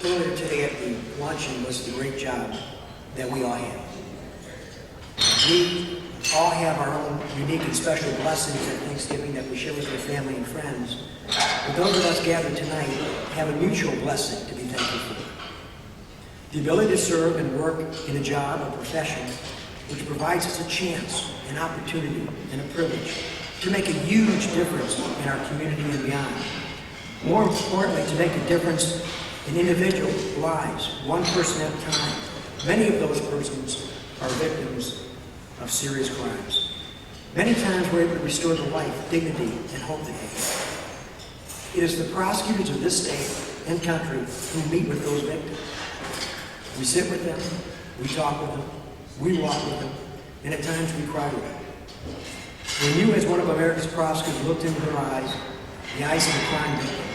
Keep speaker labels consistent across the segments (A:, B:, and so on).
A: earlier today at the luncheon was the great job that we all have. We all have our own unique and special blessings at Thanksgiving that we share with our family and friends. But those of us gathered tonight have a mutual blessing to be thankful for. The ability to serve and work in a job or profession which provides us a chance, an opportunity, and a privilege to make a huge difference in our community and beyond. More importantly, to make a difference in individual lives, one person at a time. Many of those persons are victims of serious crimes. Many times we're able to restore the life, dignity, and hope that they have. It is the prosecutors of this state and country who meet with those victims. We sit with them, we talk with them, we walk with them, and at times we cry with them. When you, as one of America's prosecutors, looked into their eyes, the eyes of a crime victim,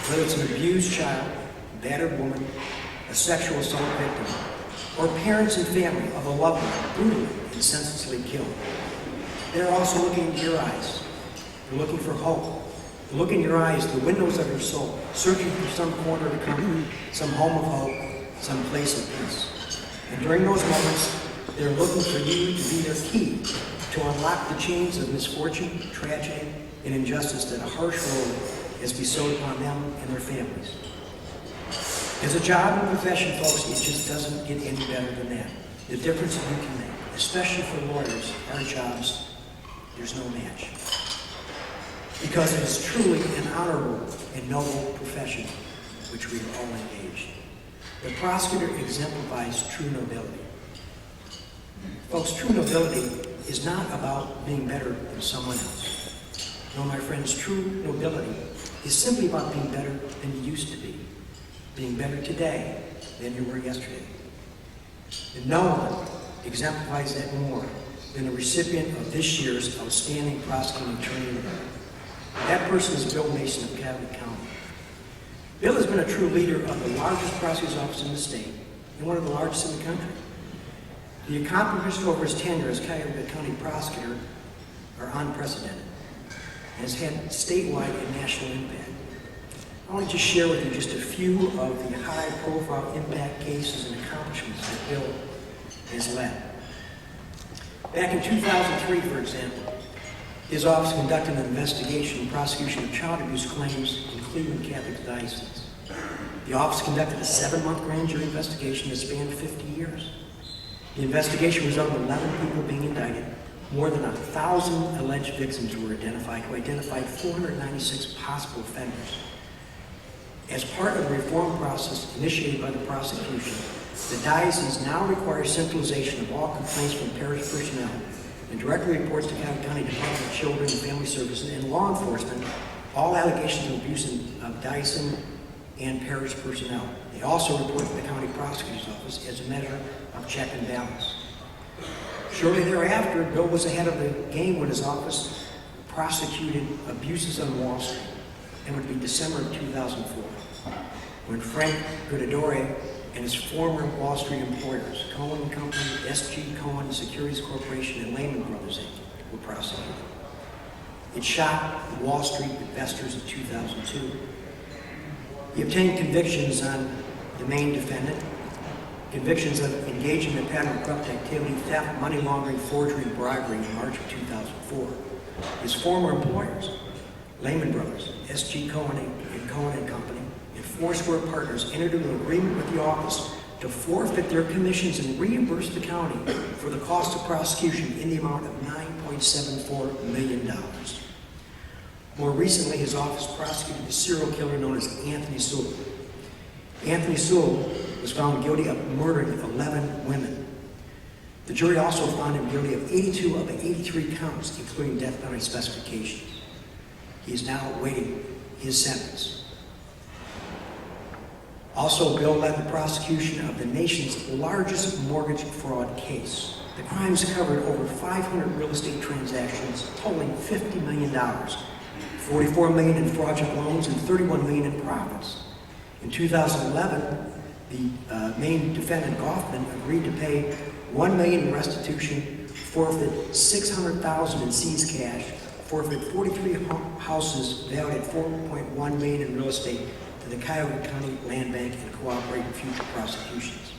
A: whether it's an abused child, a battered woman, a sexual assault victim, or parents and family of a loved one brutally and senselessly killed, they're also looking into your eyes. They're looking for hope. They look in your eyes, the windows of your soul, searching for some corner to come, some home of hope, some place of peace. And during those moments, they're looking for you to be their key to unlock the chains of misfortune, tragedy, and injustice that a harsh road has bestowed upon them and their families. As a job and profession, folks, it just doesn't get any better than that. The difference that we can make, especially for lawyers, our jobs, there's no match. Because it is truly an honorable and noble profession which we are all engaged. The prosecutor exemplifies true nobility. Folks, true nobility is not about being better than someone else. No, my friends, true nobility is simply about being better than you used to be. Being better today than you were yesterday. And no one exemplifies that more than the recipient of this year's Outstanding Prosecuting Attorney Award. That person is Bill Mason of Catholic County. Bill has been a true leader of the largest prosecutor's office in the state and one of the largest in the country. The accomplishments over his tenure as Cuyahoga County prosecutor are unprecedented and has had statewide and national impact. I want to just share with you just a few of the high-profile impact cases and accomplishments that Bill has led. Back in 2003, for example, his office conducted an investigation and prosecution of child abuse claims in Cleveland Catholic Diocese. The office conducted a 7-month grand jury investigation that spanned 50 years. The investigation resulted in 11 people being indicted. More than 1,000 alleged victims were identified, who identified 496 possible offenders. As part of the reform process initiated by the prosecution, the diocese now requires centralization of all complaints from parish personnel and directly reports to Cuyahoga County Department of Children and Family Services and law enforcement all allegations of abuse of diocesan and parish personnel. They also report to the county prosecutor's office as a measure of check and balance. Shortly thereafter, Bill was ahead of the game when his office prosecuted abuses on Wall Street, and would be December of 2004, when Frank Gudadore and his former Wall Street employers, Cohen Company, S.G. Cohen Securities Corporation, and Lehman Brothers, Inc., were prosecuted. It shocked Wall Street investors in 2002. He obtained convictions on the main defendant, convictions of engaging in a pattern of corrupt activity, theft, money laundering, forgery, and bribery in March of 2004. His former employers, Lehman Brothers, S.G. Cohen and Cohen and Company, and Foursquare Partners entered into an agreement with the office to forfeit their commissions and reimburse the county for the cost of prosecution in the amount of $9.74 million. More recently, his office prosecuted the serial killer known as Anthony Sewell. Anthony Sewell was found guilty of murdering 11 women. The jury also found him guilty of 82 of the 83 counts, including death penalty specifications. He is now awaiting his sentence. Also, Bill led the prosecution of the nation's largest mortgage fraud case. The crimes covered over 500 real estate transactions totaling $50 million, $44 million in fraudulent loans, and $31 million in profits. In 2011, the main defendant, Goffman, agreed to pay $1 million in restitution, forfeit $600,000 in seized cash, forfeit 43 houses valued at $4.1 million in real estate, to the Cuyahoga County Land Bank and cooperate in future prosecutions.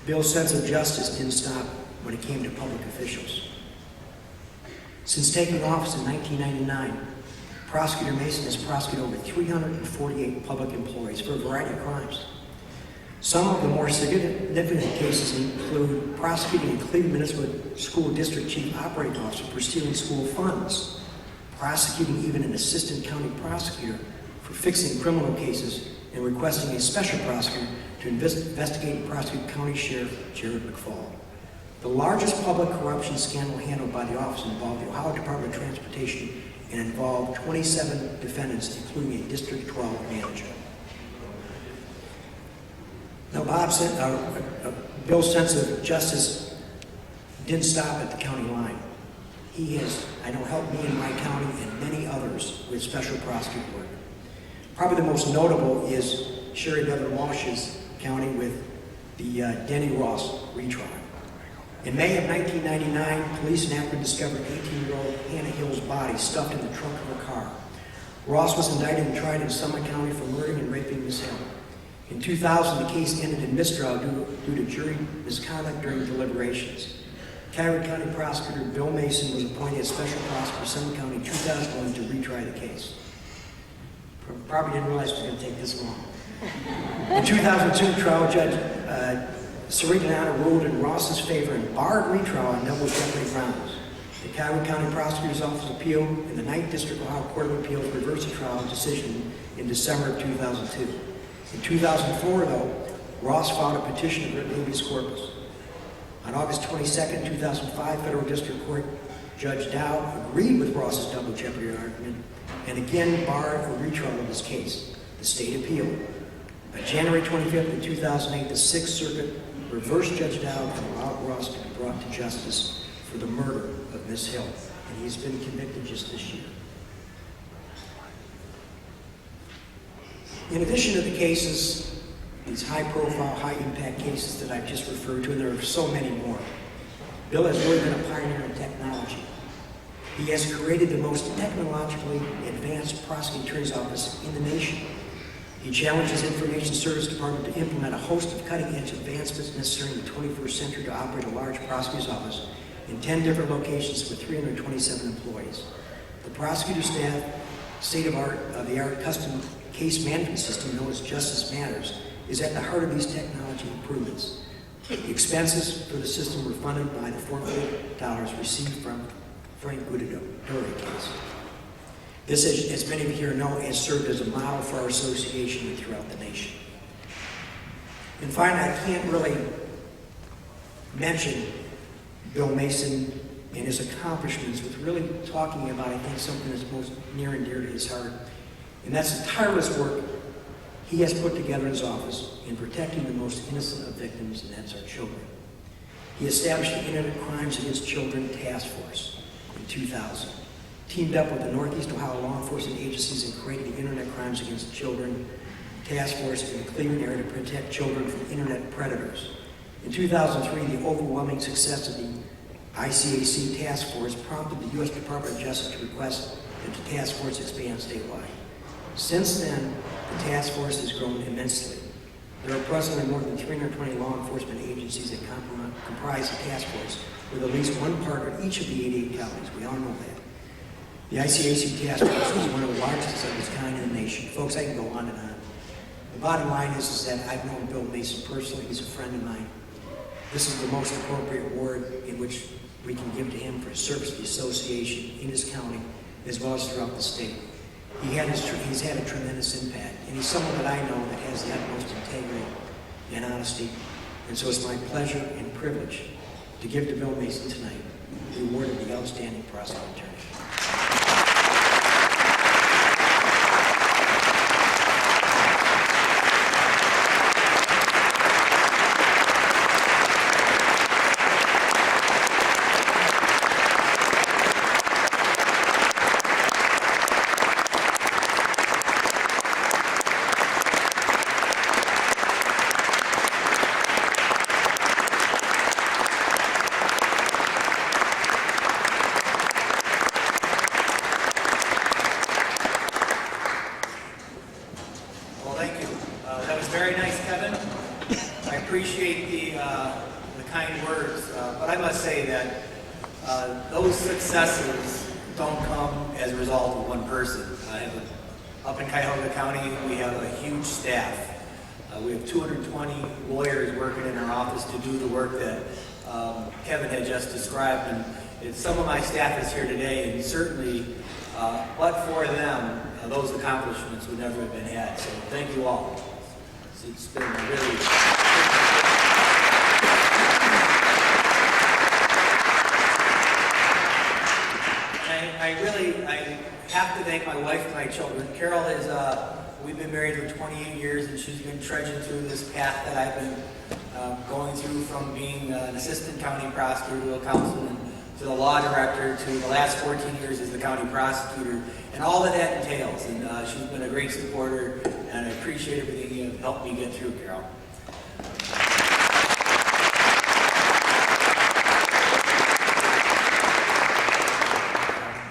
A: Bill's sense of justice didn't stop when it came to public officials. Since taking office in 1999, Prosecutor Mason has prosecuted over 348 public employees for a variety of crimes. Some of the more significant cases include prosecuting a Cleveland Municipal School District Chief Operating Officer for stealing school funds, prosecuting even an assistant county prosecutor for fixing criminal cases, and requesting a special prosecutor to investigate and prosecute County Sheriff Jared McFall. The largest public corruption scandal handled by the office involved the Ohio Department of Transportation and involved 27 defendants, including a District 12 manager. Now, Bill's sense of justice didn't stop at the county line. He has, I know, helped me in my county and many others with special prosecutor work. Probably the most notable is Sherry Bevan Walsh's county with the Denny Ross retrial. In May of 1999, police in Akron discovered 18-year-old Hannah Hill's body stuffed in the trunk of her car. Ross was indicted and tried in Summit County for murdering and raping Ms. Hill. In 2000, the case ended in mistrial due to jury misconduct during deliberations. Cuyahoga County Prosecutor Bill Mason was appointed as special prosecutor for Summit County in 2001 to retry the case. Probably didn't realize it was going to take this long. In 2002, trial judge Serena ruled in Ross's favor and barred retrial on double jeopardy grounds. The Cuyahoga County Prosecutor's Office appealed, and the 9th District Ohio Court of Appeals reversed the trial decision in December of 2002. In 2004, though, Ross filed a petition to writ habeas corpus. On August 22, 2005, Federal District Court Judge Dow agreed with Ross's double jeopardy argument and again barred a retrial of his case. The state appealed. On January 25, 2008, the Sixth Circuit reversed Judge Dow and allowed Ross to be brought to justice for the murder of Ms. Hill, and he's been convicted just this year. In addition to the cases, these high-profile, high-impact cases that I've just referred to, and there are so many more, Bill has really been a pioneer in technology. He has created the most technologically advanced prosecuting attorney's office in the nation. He challenged his Information Service Department to implement a host of cutting-edge advancements necessary in the 21st century to operate a large prosecutor's office in 10 different locations with 327 employees. The prosecutor staff state-of-the-art custom case management system known as Justice Matters is at the heart of these technology improvements. The expenses for the system were funded by the $4 received from Frank Gudadori case. This, as many of you here know, has served as a model for our association throughout the nation. And finally, I can't really mention Bill Mason and his accomplishments with really talking about, I think, something that's most near and dear to his heart. And that's the tireless work he has put together in his office in protecting the most innocent of victims, and that's our children. He established the Internet Crimes Against Children Task Force in 2000, teamed up with the Northeast Ohio law enforcement agencies and created the Internet Crimes Against Children Task Force in the Cleveland area to protect children from Internet predators. In 2003, the overwhelming success of the ICAC task force prompted the U.S. Department of Justice to request that the task force expand statewide. Since then, the task force has grown immensely. There are presently more than 320 law enforcement agencies that comprise the task force, with at least one partner in each of the 88 counties. We all know that. The ICAC task force is one of the largest of its kind in the nation. Folks, I can go on and on. The bottom line is that I've known Bill Mason personally. He's a friend of mine. This is the most appropriate award in which we can give to him for his service to the association in his county, as well as throughout the state. He's had a tremendous impact, and he's someone that I know that has the utmost integrity and honesty. And so it's my pleasure and privilege to give to Bill Mason tonight the award of the Outstanding Prosecuting Attorney.
B: Well, thank you. That was very nice, Kevin. I appreciate the kind words, but I must say that those successes don't come as a result of one person. Up in Cuyahoga County, we have a huge staff. We have 220 lawyers working in our office to do the work that Kevin had just described, and some of my staff is here today, and certainly, but for them, those accomplishments would never have been had. So thank you all. It's been really. I have to thank my wife and my children. Carol is, we've been married for 28 years, and she's been trudging through this path that I've been going through, from being an assistant county prosecutor to a councilman to the law director to the last 14 years as the county prosecutor, and all that entails. And she's been a great supporter, and I appreciate everything you've helped me get through, Carol.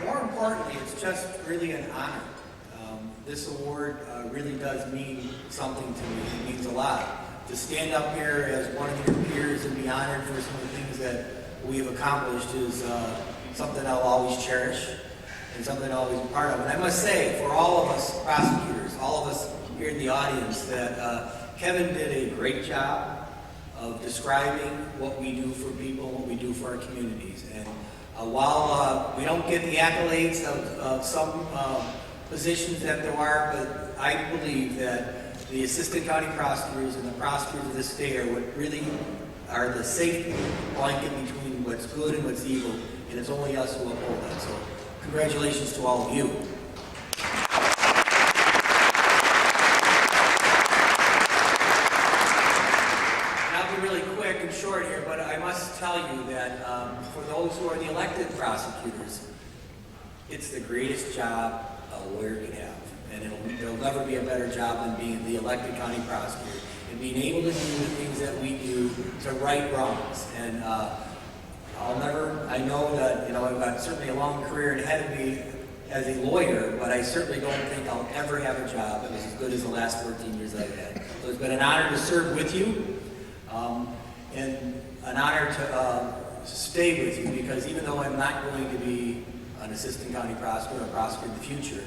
B: More importantly, it's just really an honor. This award really does mean something to me. It means a lot. To stand up here as one of your peers and be honored for some of the things that we've accomplished is something I'll always cherish and something I'll always be part of. And I must say, for all of us prosecutors, all of us here in the audience, that Kevin did a great job of describing what we do for people, what we do for our communities. And while we don't get the accolades of some positions that there are, but I believe that the assistant county prosecutors and the prosecutors of this state are what really are the safety blanket between what's good and what's evil, and it's only us who uphold that. So congratulations to all of you. And I'll be really quick and short here, but I must tell you that for those who are the elected prosecutors, it's the greatest job a lawyer can have. And there'll never be a better job than being the elected county prosecutor and being able to do the things that we do to right wrongs. And I know that, I've got certainly a long career ahead of me as a lawyer, but I certainly don't think I'll ever have a job that was as good as the last 14 years I've had. So it's been an honor to serve with you, and an honor to stay with you, because even though I'm not going to be an assistant county prosecutor or prosecutor in the future,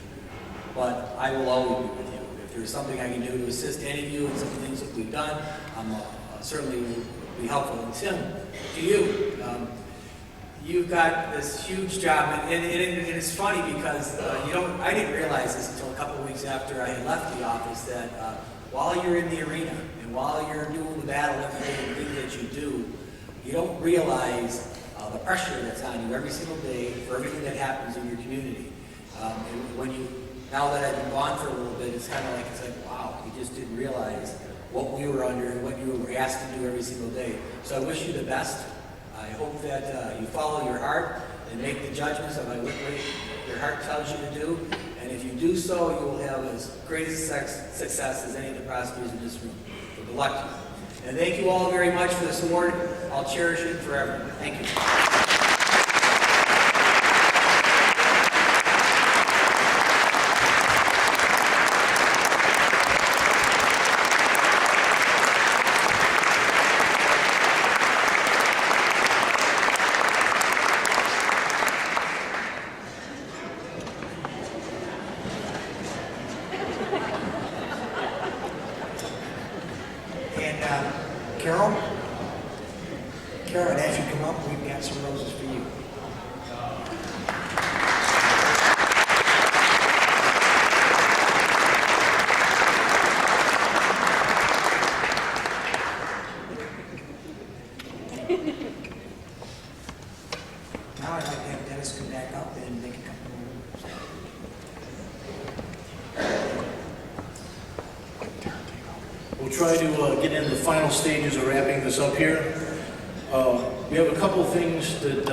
B: but I will always be with you. If there's something I can do to assist any of you in some of the things that we've done, I'm certainly will be helpful. And Tim, to you, you've got this huge job, and it's funny because I didn't realize this until a couple of weeks after I had left the office, that while you're in the arena and while you're doing the battle every day, the things that you do, you don't realize the pressure that's on you every single day for everything that happens in your community. And now that I've been gone for a little bit, it's like, wow, you just didn't realize what we were under and what you were asked to do every single day. So I wish you the best. I hope that you follow your heart and make the judgments of what your heart tells you to do. And if you do so, you will have as great a success as any of the prosecutors in this room. So good luck to you. And thank you all very much for this award. I'll cherish it forever. Thank you.
A: Carol, as you come up, we've got some roses for you. Now I'd like to have Dennis come back up and make a couple more moves.
C: We'll try to get into the final stages of wrapping this up here. We have a couple things that